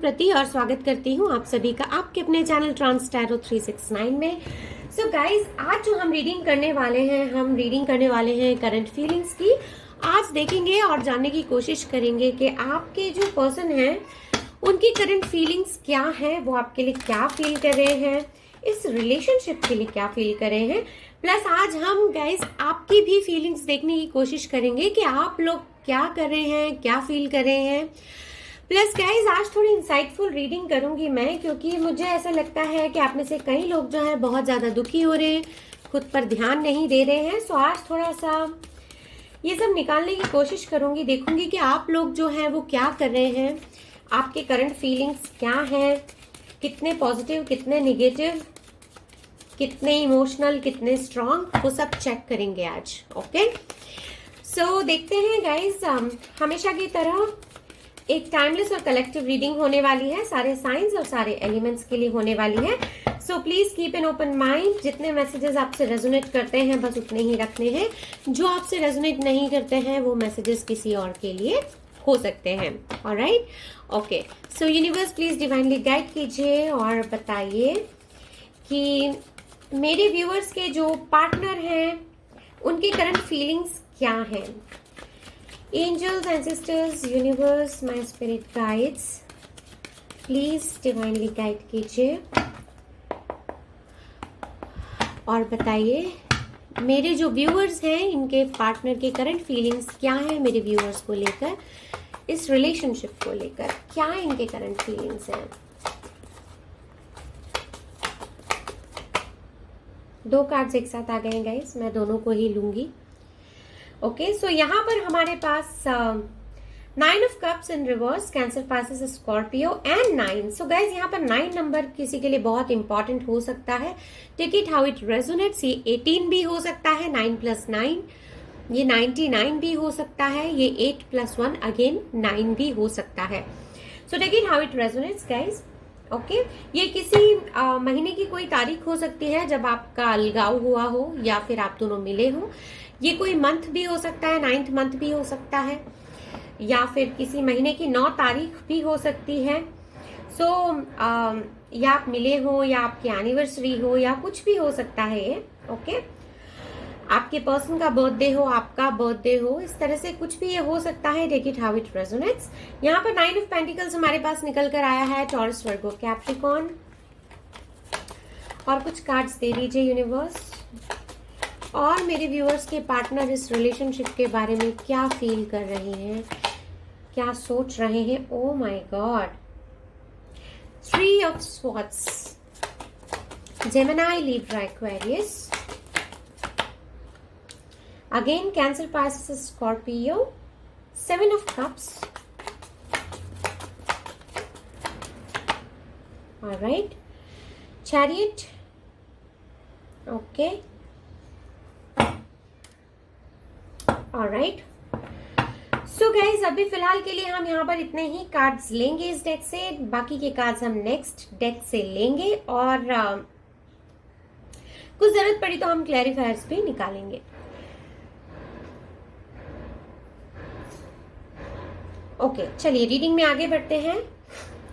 प्रति और स्वागत करती हूँ आप सभी का आपके अपने चैनल ट्रांस टैरो 369 में। सो गाइज, आज जो हम रीडिंग करने वाले हैं करंट फीलिंग्स की। आज देखेंगे और जानने की कोशिश करेंगे कि आपके जो पर्सन हैं उनकी करंट फीलिंग्स क्या है, वो आपके लिए क्या फील कर रहे हैं, इस रिलेशनशिप के लिए क्या फील कर रहे हैं। प्लस आज हम गाइज आपकी भी फीलिंग्स देखने की कोशिश करेंगे कि आप लोग क्या कर रहे हैं, क्या फील कर रहे हैं। प्लस गाइज, आज थोड़ी इंसाइटफुल रीडिंग करूंगी मैं, क्योंकि मुझे ऐसा लगता है कि आप में से कई लोग जो है बहुत ज्यादा दुखी हो रहे हैं, खुद पर ध्यान नहीं दे रहे हैं। सो आज थोड़ा सा ये सब निकालने की कोशिश करूंगी, देखूंगी कि आप लोग जो है वो क्या कर रहे हैं, आपके करंट फीलिंग्स क्या हैं, कितने पॉजिटिव, कितने निगेटिव, कितने इमोशनल, कितने स्ट्रांग, वो सब चेक करेंगे आज। ओके, सो देखते हैं गाइज। हमेशा की तरह एक टाइमलेस और कलेक्टिव रीडिंग होने वाली है, सारे साइंस और सारे एलिमेंट्स के लिए होने वाली है। So please keep an open mind. जितने मैसेजेस आपसे रेजोनेट करते हैं बस उतने ही रखने हैं, जो आपसे रेजोनेट नहीं करते हैं वो मैसेजेस किसी और के लिए हो सकते हैं। Alright, okay. So universe please divinely guide कीजिए और बताइए कि मेरे व्यूअर्स के जो पार्टनर हैं उनकी करंट फीलिंग्स क्या हैं। Angels, ancestors, universe, my spirit guides, please divinely guide कीजिए और बताइए मेरे जो व्यूअर्स हैं इनके पार्टनर के करंट फीलिंग्स क्या है, मेरे व्यूअर्स को लेकर, इस रिलेशनशिप को लेकर क्या इनके करंट फीलिंग्स हैं। दो कार्ड्स एक साथ आ गए हैं गाइस, मैं दोनों को ही लूंगी। ओके, सो यहाँ पर हमारे पास 9 of cups in reverse, cancer passes Scorpio and 9। So guys, यहाँ पर 9 नंबर किसी के लिए बहुत इंपॉर्टेंट हो सकता है। Take it how it resonates. ये 18 भी हो सकता है, 9 + 9, ये 99 भी हो सकता है, ये 8 + 1 अगेन 9 भी हो सकता है। So take it how it resonates guys. Okay, ये किसी महीने की कोई तारीख हो सकती है जब आपका अलगाव हुआ हो या फिर आप दोनों मिले हो। ये कोई मंथ भी हो सकता है, 9th मंथ भी हो सकता है, या फिर किसी महीने की 9 तारीख भी हो सकती है। सो या आप मिले हो या आपकी एनिवर्सरी हो या कुछ भी हो सकता है ये। ओके, आपके पर्सन का बर्थडे हो, आपका बर्थडे हो, इस तरह से कुछ भी ये हो सकता है। Take it how it resonates. यहाँ पर 9 ऑफ पेंटिकल्स हमारे पास निकल कर आया है, टॉरस, वर्गो, कैप्रिकॉर्न। और कुछ कार्ड्स दे दीजिए यूनिवर्स, और मेरे व्यूअर्स के पार्टनर इस रिलेशनशिप के बारे में क्या फील कर रहे हैं, क्या सोच रहे हैं। Oh my God, 3 of swords, Gemini, Libra, Aquarius, again cancer, Pisces, Scorpio, 7 of cups. Alright, chariot. Okay, alright. So guys, अभी फिलहाल के लिए हम यहाँ पर इतने ही कार्ड्स लेंगे इस डेक से। बाकी के कार्ड्स हम नेक्स्ट डेक से लेंगे और कुछ जरूरत पड़ी तो हम क्लैरिफायर्स भी निकालेंगे। ओके, चलिए रीडिंग में आगे बढ़ते हैं।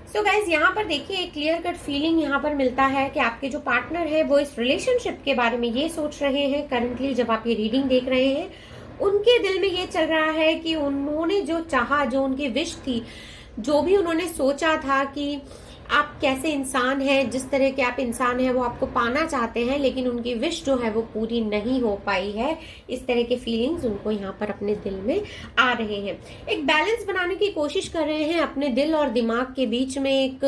सो गाइज, यहाँ पर देखिए एक क्लियर कट फीलिंग यहाँ पर मिलता है कि आपके जो पार्टनर है वो इस रिलेशनशिप के बारे में ये सोच रहे हैं करंटली, जब आप ये रीडिंग देख रहे हैं उनके दिल में ये चल रहा है कि उन्होंने जो चाहा, जो उनकी विश थी, जो भी उन्होंने सोचा था कि आप कैसे इंसान हैं, जिस तरह के आप इंसान हैं वो आपको पाना चाहते हैं, लेकिन उनकी विश जो है वो पूरी नहीं हो पाई है। इस तरह के फीलिंग्स उनको यहाँ पर अपने दिल में आ रहे हैं। एक बैलेंस बनाने की कोशिश कर रहे हैं अपने दिल और दिमाग के बीच में, एक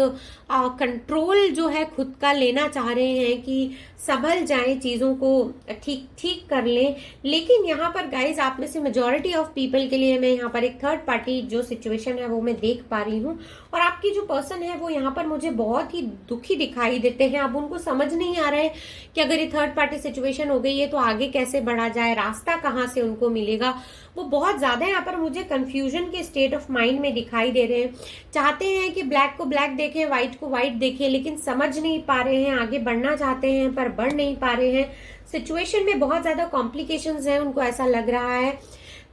कंट्रोल जो है खुद का लेना चाह रहे हैं कि संभल जाए, चीजों को ठीक कर लें। लेकिन यहाँ पर गाइज, आप में से मेजॉरिटी ऑफ पीपल के लिए मैं यहाँ पर एक थर्ड पार्टी जो सिचुएशन है वो मैं देख पा रही हूँ, और आपकी जो पर्सन है वो यहाँ पर मुझे बहुत ही दुखी दिखाई देते हैं। अब उनको समझ नहीं आ रहा है कि अगर ये थर्ड पार्टी सिचुएशन हो गई है तो आगे कैसे बढ़ा जाए, रास्ता कहाँ से उनको मिलेगा। वो बहुत ज्यादा यहाँ पर मुझे कंफ्यूजन के स्टेट ऑफ माइंड में दिखाई दे रहे हैं। चाहते हैं कि ब्लैक को ब्लैक देखें, व्हाइट को व्हाइट देखें, लेकिन समझ नहीं पा रहे हैं, आगे बढ़ना चाहते हैं पर बढ़ नहीं पा रहे हैं। सिचुएशन में बहुत ज्यादा कॉम्प्लिकेशंस हैं, उनको ऐसा लग रहा है।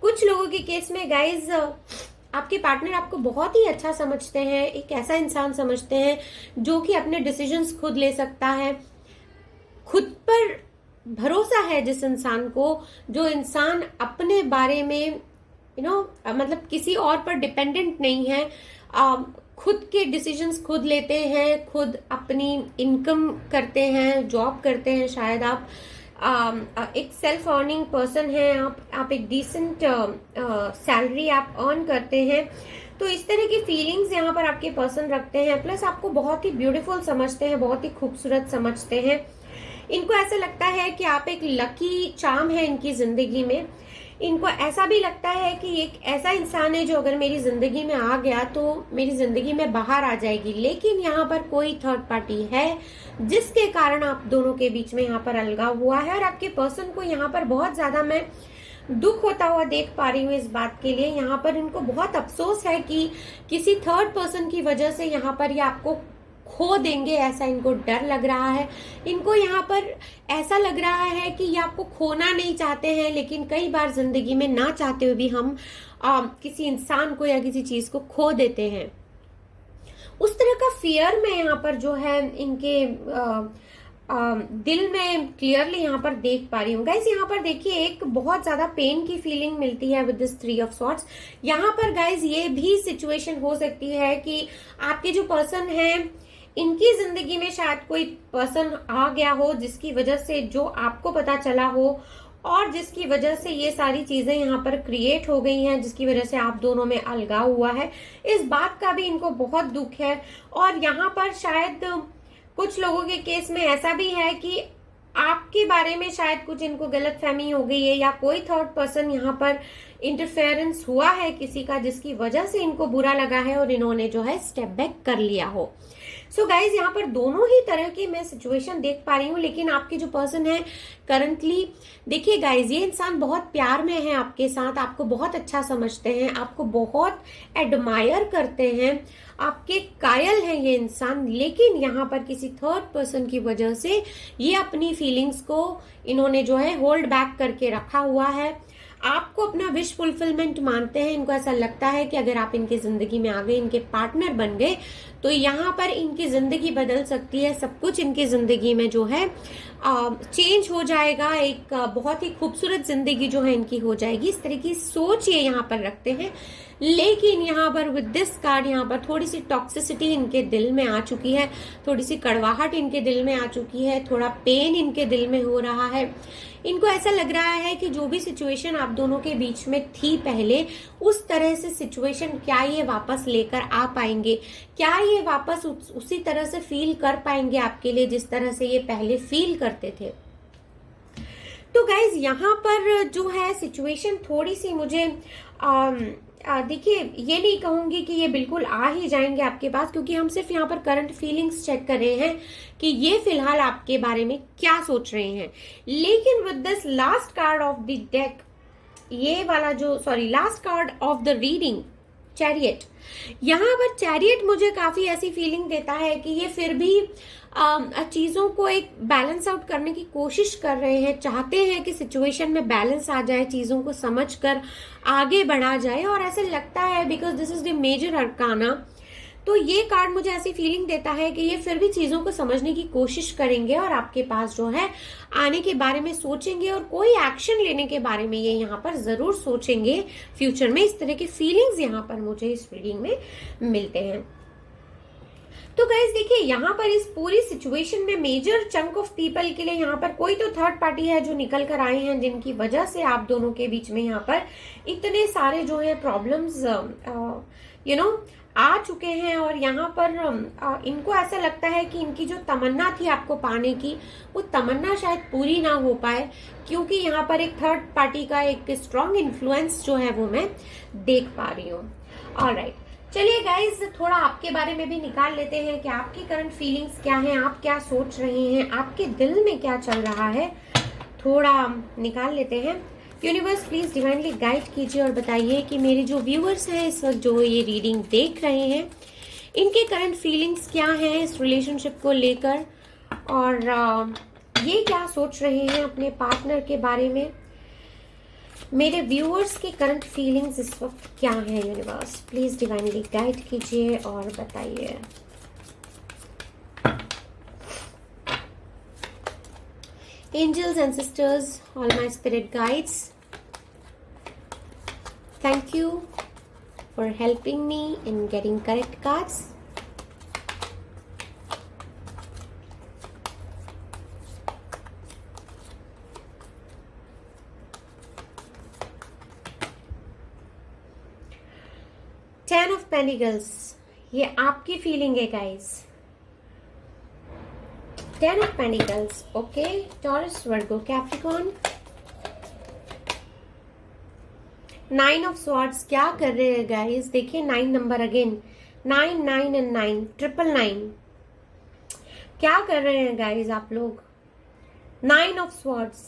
कुछ लोगों के केस में गाइज आपके पार्टनर आपको बहुत ही अच्छा समझते हैं, एक ऐसा इंसान समझते हैं जो कि अपने डिसीजंस खुद ले सकता है, खुद पर भरोसा है जिस इंसान को, जो इंसान अपने बारे में मतलब किसी और पर डिपेंडेंट नहीं है, खुद के डिसीजंस खुद लेते हैं, खुद अपनी इनकम करते हैं, जॉब करते हैं, शायद आप एक सेल्फ अर्निंग पर्सन है, आप एक डिसेंट सैलरी आप अर्न करते हैं। तो इस तरह की फीलिंग्स यहाँ पर आपके पर्सन रखते हैं, प्लस आपको बहुत ही ब्यूटीफुल समझते हैं, बहुत ही खूबसूरत समझते हैं। इनको ऐसा लगता है कि आप एक लकी चार्म है इनकी जिंदगी में। इनको ऐसा भी लगता है कि एक ऐसा इंसान है जो अगर मेरी जिंदगी में आ गया तो मेरी जिंदगी में बाहर आ जाएगी, लेकिन यहाँ पर कोई थर्ड पार्टी है जिसके कारण आप दोनों के बीच में यहाँ पर अलगाव हुआ है। और आपके पर्सन को यहाँ पर बहुत ज्यादा मैं दुख होता हुआ देख पा रही हूँ इस बात के लिए। यहाँ पर इनको बहुत अफसोस है कि किसी थर्ड पर्सन की वजह से यहाँ पर ये आपको खो देंगे, ऐसा इनको डर लग रहा है। इनको यहाँ पर ऐसा लग रहा है कि ये आपको खोना नहीं चाहते हैं, लेकिन कई बार जिंदगी में ना चाहते हुए भी हम किसी इंसान को या किसी चीज को खो देते हैं। उस तरह का फियर में यहाँ पर जो है इनके दिल में क्लियरली यहाँ पर देख पा रही हूँ। गाइस यहाँ पर देखिए एक बहुत ज्यादा पेन की फीलिंग मिलती है विद दिस 3 ऑफ सॉर्ड्स। यहाँ पर गाइस ये भी सिचुएशन हो सकती है कि आपके जो पर्सन है इनकी जिंदगी में शायद कोई पर्सन आ गया हो जिसकी वजह से जो आपको पता चला हो और जिसकी वजह से ये सारी चीजें यहाँ पर क्रिएट हो गई हैं, जिसकी वजह से आप दोनों में अलगाव हुआ है। इस बात का भी इनको बहुत दुख है। और यहाँ पर शायद कुछ लोगों के केस में ऐसा भी है कि आपके बारे में शायद कुछ इनको गलतफहमी हो गई है, या कोई थर्ड पर्सन यहाँ पर इंटरफेरेंस हुआ है किसी का, जिसकी वजह से इनको बुरा लगा है और इन्होंने जो है स्टेप बैक कर लिया हो। सो गाइज यहाँ पर दोनों ही तरह की मैं सिचुएशन देख पा रही हूँ। लेकिन आपके जो पर्सन है करंटली, देखिए गाइज ये इंसान बहुत प्यार में है आपके साथ, आपको बहुत अच्छा समझते हैं, आपको बहुत एडमायर करते हैं, आपके कायल हैं ये इंसान। लेकिन यहाँ पर किसी थर्ड पर्सन की वजह से ये अपनी फीलिंग्स को इन्होंने जो है होल्ड बैक करके रखा हुआ है। आपको अपना विश फुलफिलमेंट मानते हैं। इनको ऐसा लगता है कि अगर आप इनकी जिंदगी में आ गए, इनके पार्टनर बन गए, तो यहाँ पर इनकी जिंदगी बदल सकती है। सब कुछ इनकी जिंदगी में जो है चेंज हो जाएगा। एक बहुत ही खूबसूरत जिंदगी जो है इनकी हो जाएगी। इस तरह की सोच ये यहाँ पर रखते हैं। लेकिन यहाँ पर विद दिस कार्ड यहाँ पर थोड़ी सी टॉक्सिसिटी इनके दिल में आ चुकी है, थोड़ी सी कड़वाहट इनके दिल में आ चुकी है, थोड़ा पेन इनके दिल में हो रहा है। इनको ऐसा लग रहा है कि जो भी सिचुएशन आप दोनों के बीच में थी पहले, उस तरह से सिचुएशन क्या ये वापस लेकर आ पाएंगे, क्या ये वापस उसी तरह से फील कर पाएंगे आपके लिए जिस तरह से ये पहले फील करते थे। तो गाइज यहाँ पर जो है सिचुएशन थोड़ी सी मुझे देखिए, ये नहीं कहूंगी कि ये बिल्कुल आ ही जाएंगे आपके पास, क्योंकि हम सिर्फ यहाँ पर करंट फीलिंग्स चेक कर रहे हैं कि ये फिलहाल आपके बारे में क्या सोच रहे हैं। लेकिन with this last card of the deck, ये वाला जो last card of the reading chariot, यहाँ पर चैरियट मुझे काफी ऐसी फीलिंग देता है कि ये फिर भी चीजों को एक बैलेंस आउट करने की कोशिश कर रहे हैं, चाहते हैं कि सिचुएशन में बैलेंस आ जाए, चीजों को समझकर आगे बढ़ा जाए। और ऐसा लगता है because this is the major arcana, तो ये कार्ड मुझे ऐसी फीलिंग देता है कि ये फिर भी चीजों को समझने की कोशिश करेंगे और आपके पास जो है आने के बारे में सोचेंगे और कोई एक्शन लेने के बारे में ये यहाँ पर जरूर सोचेंगे फ्यूचर में। इस तरह की फीलिंग्स यहाँ पर मुझे इस रीडिंग में मिलते हैं। तो गाइज देखिए, यहाँ पर इस पूरी सिचुएशन में मेजर चंक ऑफ पीपल के लिए यहाँ पर कोई तो थर्ड पार्टी है जो निकल कर आए हैं, जिनकी वजह से आप दोनों के बीच में यहाँ पर इतने सारे जो है प्रॉब्लम्स आ चुके हैं। और यहाँ पर इनको ऐसा लगता है कि इनकी जो तमन्ना थी आपको पाने की, वो तमन्ना शायद पूरी ना हो पाए, क्योंकि यहाँ पर एक थर्ड पार्टी का एक स्ट्रॉन्ग इन्फ्लुएंस जो है वो मैं देख पा रही हूँ। ऑलराइट, चलिए गाइज थोड़ा आपके बारे में भी निकाल लेते हैं कि आपकी करंट फीलिंग्स क्या हैं, आप क्या सोच रहे हैं, आपके दिल में क्या चल रहा है, थोड़ा निकाल लेते हैं। यूनिवर्स प्लीज डिवाइनली गाइड कीजिए और बताइए कि मेरे जो व्यूअर्स हैं इस वक्त जो ये रीडिंग देख रहे हैं, इनके करंट फीलिंग्स क्या हैं इस रिलेशनशिप को लेकर, और ये क्या सोच रहे हैं अपने पार्टनर के बारे में। मेरे व्यूअर्स की करंट फीलिंग्स इस वक्त क्या है यूनिवर्स, प्लीज डिवाइनली गाइड कीजिए और बताइए। Angels and sisters, all my spirit guides, thank you for helping me in getting correct cards. Ten of Pentacles, ये आपकी फीलिंग है guys. Ten of Pentacles, okay, taurus, Virgo, Capricorn. Nine of swords, क्या कर रहे हैं guys, देखिए 9 number again, 9 9 and 9, 999, क्या कर रहे हैं गाइस आप लोग। 9 ऑफ स्वॉर्ड्स,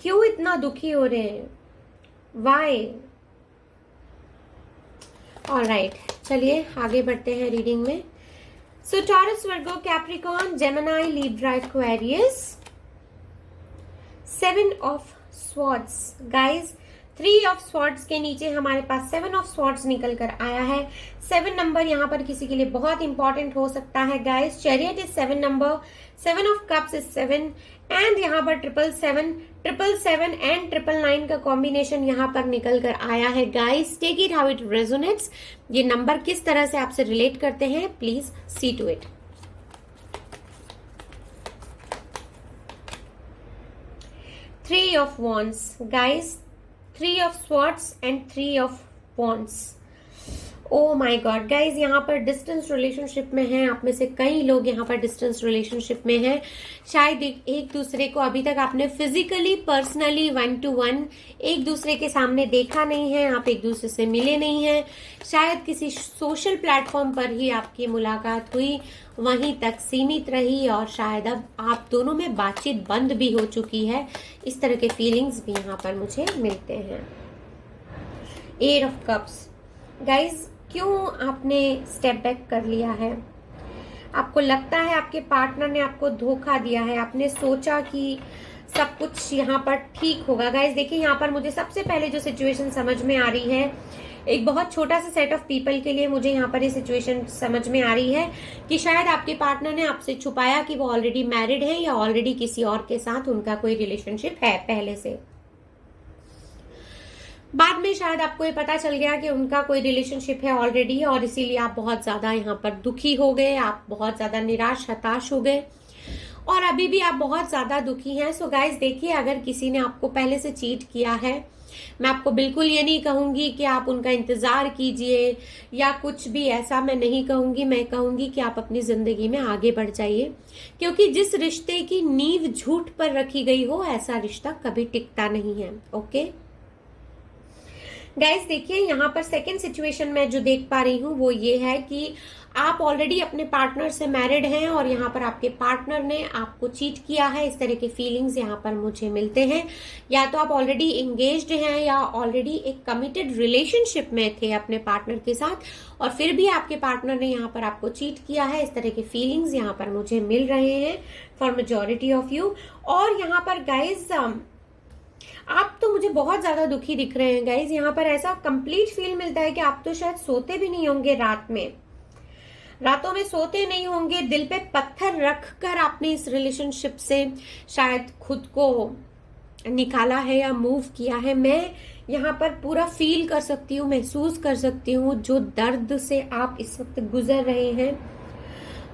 क्यों इतना दुखी हो रहे हैं, वाई। ऑलराइट, चलिए आगे बढ़ते हैं रीडिंग में। So Taurus, Virgo, Capricorn, Gemini, Libra, Aquarius. 7 of swords guys, 3 of swords के नीचे हमारे पास 7 ऑफ स्वॉर्ड्स निकल कर आया है। 7 नंबर यहाँ पर किसी के लिए बहुत इंपॉर्टेंट हो सकता है guys. Chariot is 7 number, 7 of cups is 7 and यहाँ पर 777, 777 एंड 999 का कॉम्बिनेशन यहाँ पर निकल कर आया है guys. Take it how it resonates, ये नंबर किस तरह से आपसे रिलेट करते हैं, please see to it. Three of wands guys, 3 of swords and 3 of wands. Oh my God guys, यहाँ पर डिस्टेंस रिलेशनशिप में हैं आप में से कई लोग, यहाँ पर डिस्टेंस रिलेशनशिप में हैं। शायद एक दूसरे को अभी तक आपने फिजिकली, पर्सनली, 1 to 1 एक दूसरे के सामने देखा नहीं है, आप एक दूसरे से मिले नहीं हैं। शायद किसी सोशल प्लेटफॉर्म पर ही आपकी मुलाकात हुई, वहीं तक सीमित रही और शायद अब आप दोनों में बातचीत बंद भी हो चुकी है। इस तरह के फीलिंग्स भी यहाँ पर मुझे मिलते हैं। 8 ऑफ कप्स गाइज, क्यों आपने स्टेप बैक कर लिया है, आपको लगता है आपके पार्टनर ने आपको धोखा दिया है, आपने सोचा कि सब कुछ यहाँ पर ठीक होगा। गाइज देखिए, यहाँ पर मुझे सबसे पहले जो सिचुएशन समझ में आ रही है, एक बहुत छोटा सा सेट ऑफ पीपल के लिए मुझे यहाँ पर ये सिचुएशन समझ में आ रही है कि शायद आपके पार्टनर ने आपसे छुपाया कि वो ऑलरेडी मैरिड है या ऑलरेडी किसी और के साथ उनका कोई रिलेशनशिप है पहले से। बाद में शायद आपको ये पता चल गया कि उनका कोई रिलेशनशिप है ऑलरेडी, और इसीलिए आप बहुत ज्यादा यहाँ पर दुखी हो गए, आप बहुत ज्यादा निराश, हताश हो गए और अभी भी आप बहुत ज्यादा दुखी हैं। सो गाइज देखिए, अगर किसी ने आपको पहले से चीट किया है, मैं आपको बिल्कुल ये नहीं कहूंगी कि आप उनका इंतजार कीजिए या कुछ भी ऐसा मैं नहीं कहूंगी। मैं कहूंगी कि आप अपनी जिंदगी में आगे बढ़ जाइए, क्योंकि जिस रिश्ते की नींव झूठ पर रखी गई हो, ऐसा रिश्ता कभी टिकता नहीं है। ओके गाइस, देखिए यहाँ पर सेकेंड सिचुएशन में जो देख पा रही हूँ वो ये है कि आप ऑलरेडी अपने पार्टनर से मैरिड हैं और यहाँ पर आपके पार्टनर ने आपको चीट किया है। इस तरह के फीलिंग्स यहाँ पर मुझे मिलते हैं। या तो आप ऑलरेडी एंगेज्ड हैं या ऑलरेडी एक कमिटेड रिलेशनशिप में थे अपने पार्टनर के साथ, और फिर भी आपके पार्टनर ने यहाँ पर आपको चीट किया है। इस तरह के फीलिंग्स यहाँ पर मुझे मिल रहे हैं फॉर मेजॉरिटी ऑफ यू। और यहाँ पर गाइज आप तो मुझे बहुत ज्यादा दुखी दिख रहे हैं गाइज। यहाँ पर ऐसा कंप्लीट फील मिलता है कि आप तो शायद सोते भी नहीं होंगे रातों में सोते नहीं होंगे। दिल पे पत्थर रखकर आपने इस रिलेशनशिप से शायद खुद को निकाला है या मूव किया है। मैं यहाँ पर पूरा फील कर सकती हूँ, महसूस कर सकती हूँ जो दर्द से आप इस वक्त गुजर रहे हैं।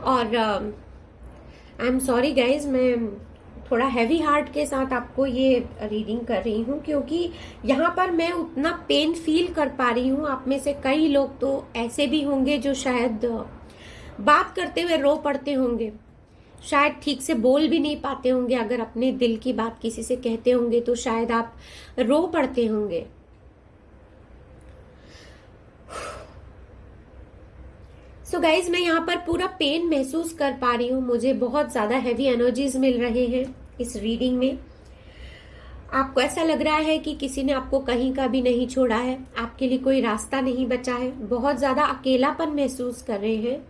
और आई एम सॉरी गाइज, मैं थोड़ा हैवी हार्ट के साथ आपको ये रीडिंग कर रही हूँ, क्योंकि यहाँ पर मैं उतना पेन फील कर पा रही हूँ। आप में से कई लोग तो ऐसे भी होंगे जो शायद बात करते हुए रो पड़ते होंगे, शायद ठीक से बोल भी नहीं पाते होंगे। अगर अपने दिल की बात किसी से कहते होंगे तो शायद आप रो पड़ते होंगे। सो गाइज, मैं यहाँ पर पूरा पेन महसूस कर पा रही हूँ। मुझे बहुत ज्यादा हैवी एनर्जीज मिल रहे हैं इस रीडिंग में। आपको ऐसा लग रहा है कि किसी ने आपको कहीं का भी नहीं छोड़ा है, आपके लिए कोई रास्ता नहीं बचा है, बहुत ज्यादा अकेलापन महसूस कर रहे हैं।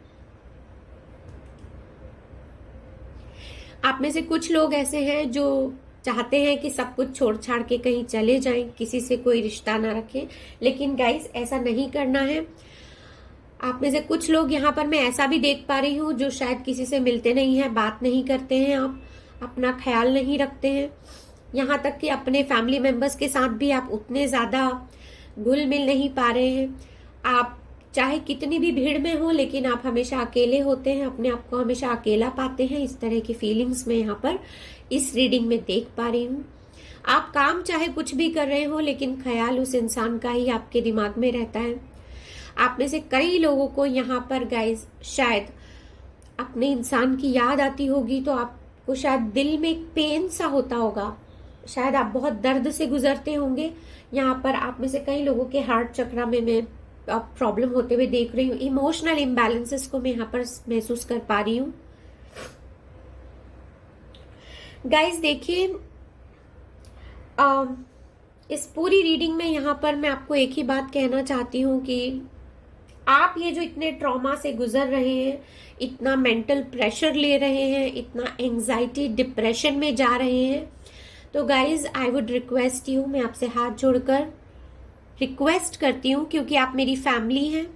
आप में से कुछ लोग ऐसे हैं जो चाहते हैं कि सब कुछ छोड़ छाड़ के कहीं चले जाएं, किसी से कोई रिश्ता ना रखें, लेकिन गाइस ऐसा नहीं करना है। आप में से कुछ लोग यहाँ पर मैं ऐसा भी देख पा रही हूँ जो शायद किसी से मिलते नहीं हैं, बात नहीं करते हैं, आप अपना ख्याल नहीं रखते हैं, यहाँ तक कि अपने फैमिली मेंबर्स के साथ भी आप उतने ज़्यादा घुल मिल नहीं पा रहे हैं। आप चाहे कितनी भी भीड़ में हो लेकिन आप हमेशा अकेले होते हैं, अपने आप को हमेशा अकेला पाते हैं। इस तरह की फीलिंग्स मैं यहाँ पर इस रीडिंग में देख पा रही हूँ। आप काम चाहे कुछ भी कर रहे हो लेकिन ख्याल उस इंसान का ही आपके दिमाग में रहता है। आप में से कई लोगों को यहाँ पर गाइज शायद अपने इंसान की याद आती होगी, तो आपको शायद दिल में एक पेन सा होता होगा, शायद आप बहुत दर्द से गुजरते होंगे। यहाँ पर आप में से कई लोगों के हार्ट चक्रा में मैं प्रॉब्लम होते हुए देख रही हूँ। इमोशनल इम्बैलेंसेस को मैं यहाँ पर महसूस कर पा रही हूँ। गाइज देखिए, इस पूरी रीडिंग में यहाँ पर मैं आपको एक ही बात कहना चाहती हूँ कि आप ये जो इतने ट्रॉमा से गुजर रहे हैं, इतना मेंटल प्रेशर ले रहे हैं, इतना एंजाइटी डिप्रेशन में जा रहे हैं, तो guys I would request you, मैं आपसे हाथ जोड़कर रिक्वेस्ट करती हूँ, क्योंकि आप मेरी फैमिली हैं।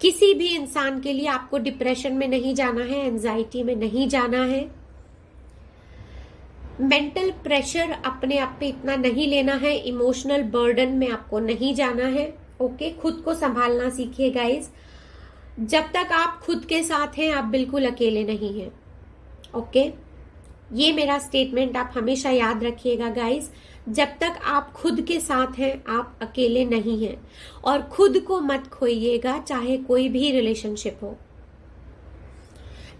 किसी भी इंसान के लिए आपको डिप्रेशन में नहीं जाना है, एंजाइटी में नहीं जाना है, मेंटल प्रेशर अपने आप पे इतना नहीं लेना है, इमोशनल बर्डन में आपको नहीं जाना है। ओके, खुद को संभालना सीखिए गाइज। जब तक आप खुद के साथ हैं आप बिल्कुल अकेले नहीं हैं। ओके, ये मेरा स्टेटमेंट आप हमेशा याद रखिएगा गाइज। जब तक आप खुद के साथ हैं आप अकेले नहीं हैं, और खुद को मत खोइएगा, चाहे कोई भी रिलेशनशिप हो।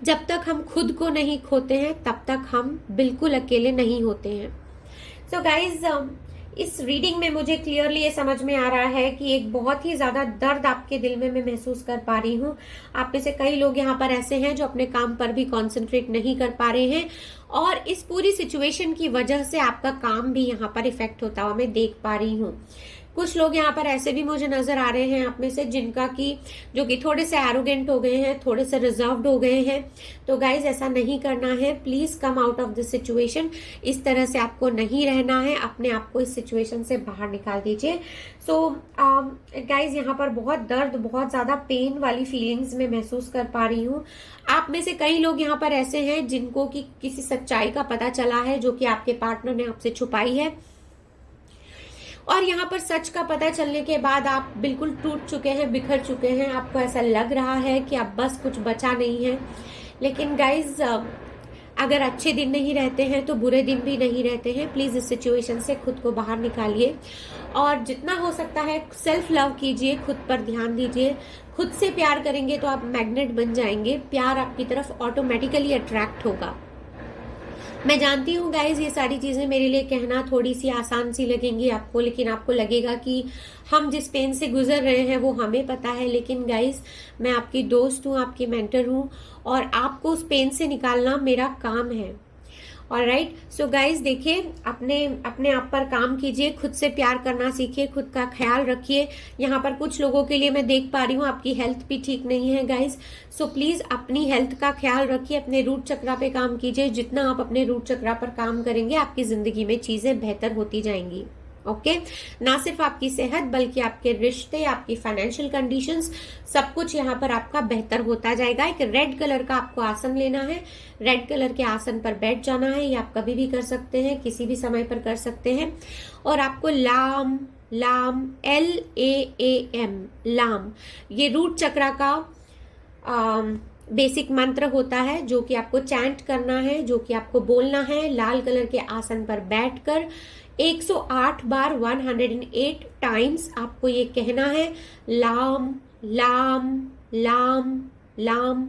जब तक हम खुद को नहीं खोते हैं तब तक हम बिल्कुल अकेले नहीं होते हैं। सो गाइज, इस रीडिंग में मुझे क्लियरली ये समझ में आ रहा है कि एक बहुत ही ज्यादा दर्द आपके दिल में मैं महसूस कर पा रही हूँ। आप में से कई लोग यहाँ पर ऐसे हैं जो अपने काम पर भी कॉन्सेंट्रेट नहीं कर पा रहे हैं, और इस पूरी सिचुएशन की वजह से आपका काम भी यहाँ पर इफेक्ट होता हुआ मैं देख पा रही हूँ। कुछ लोग यहाँ पर ऐसे भी मुझे नजर आ रहे हैं आप में से जिनका की जो कि थोड़े से एरोगेंट हो गए हैं, थोड़े से रिजर्व्ड हो गए हैं। तो गाइज ऐसा नहीं करना है, please come out of this situation. इस तरह से आपको नहीं रहना है, अपने आप को इस सिचुएशन से बाहर निकाल दीजिए। सो गाइज यहाँ पर बहुत दर्द, बहुत ज्यादा पेन वाली फीलिंग्स में महसूस कर पा रही हूँ। आप में से कई लोग यहाँ पर ऐसे हैं जिनको कि किसी सच्चाई का पता चला है जो कि आपके पार्टनर ने आपसे छुपाई है, और यहाँ पर सच का पता चलने के बाद आप बिल्कुल टूट चुके हैं, बिखर चुके हैं। आपको ऐसा लग रहा है कि अब बस कुछ बचा नहीं है। लेकिन गाइज, अगर अच्छे दिन नहीं रहते हैं तो बुरे दिन भी नहीं रहते हैं। प्लीज इस सिचुएशन से खुद को बाहर निकालिए, और जितना हो सकता है सेल्फ लव कीजिए, खुद पर ध्यान दीजिए। खुद से प्यार करेंगे तो आप मैग्नेट बन जाएंगे, प्यार आपकी तरफ ऑटोमेटिकली अट्रैक्ट होगा। मैं जानती हूँ गाइज, ये सारी चीजें मेरे लिए कहना थोड़ी सी आसान सी लगेंगी आपको, लेकिन आपको लगेगा कि हम जिस पेन से गुजर रहे हैं वो हमें पता है। लेकिन गाइज, मैं आपकी दोस्त हूँ, आपकी मेंटर हूँ, और आपको उस पेन से निकालना मेरा काम है। ऑलराइट, सो गाइज देखिए, अपने आप पर काम कीजिए, खुद से प्यार करना सीखिए, खुद का ख्याल रखिए। यहाँ पर कुछ लोगों के लिए मैं देख पा रही हूँ आपकी हेल्थ भी ठीक नहीं है गाइज। सो प्लीज अपनी हेल्थ का ख्याल रखिए, अपने रूट चक्रा पे काम कीजिए। जितना आप अपने रूट चक्रा पर काम करेंगे आपकी जिंदगी में चीजें बेहतर होती जाएंगी। ओके, ना सिर्फ आपकी सेहत बल्कि आपके रिश्ते, आपकी फाइनेंशियल कंडीशंस, सब कुछ यहाँ पर आपका बेहतर होता जाएगा। एक रेड कलर का आपको आसन लेना है, रेड कलर के आसन पर बैठ जाना है। ये आप कभी भी कर सकते हैं, किसी भी समय पर कर सकते हैं। और आपको लाम लाम LAAM लाम, ये रूट चक्रा का बेसिक मंत्र होता है जो कि आपको चैंट करना है, जो कि आपको बोलना है। लाल कलर के आसन पर बैठकर 108 बार 108 टाइम्स आपको ये कहना है, लाम लाम लाम लाम।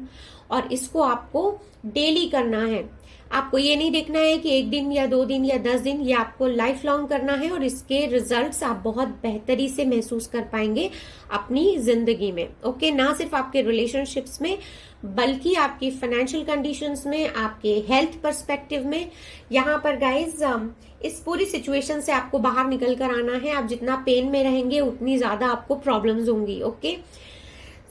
और इसको आपको डेली करना है। आपको ये नहीं देखना है कि 1 दिन या 2 दिन या 10 दिन, ये आपको लाइफ लॉन्ग करना है, और इसके रिजल्ट्स आप बहुत बेहतरी से महसूस कर पाएंगे अपनी जिंदगी में। ओके, ना सिर्फ आपके रिलेशनशिप्स में बल्कि आपकी फाइनेंशियल कंडीशंस में, आपके हेल्थ पर्सपेक्टिव में। यहाँ पर गाइज, इस पूरी सिचुएशन से आपको बाहर निकल कर आना है। आप जितना पेन में रहेंगे उतनी ज्यादा आपको प्रॉब्लम्स होंगी। ओके,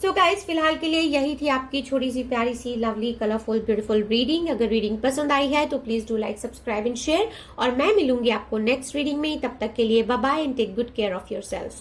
सो गाइज फिलहाल के लिए यही थी आपकी छोटी सी प्यारी सी लवली कलरफुल ब्यूटीफुल रीडिंग। अगर रीडिंग पसंद आई है तो please do like subscribe and share, और मैं मिलूंगी आपको नेक्स्ट रीडिंग में। तब तक के लिए bye bye and take good care of yourself.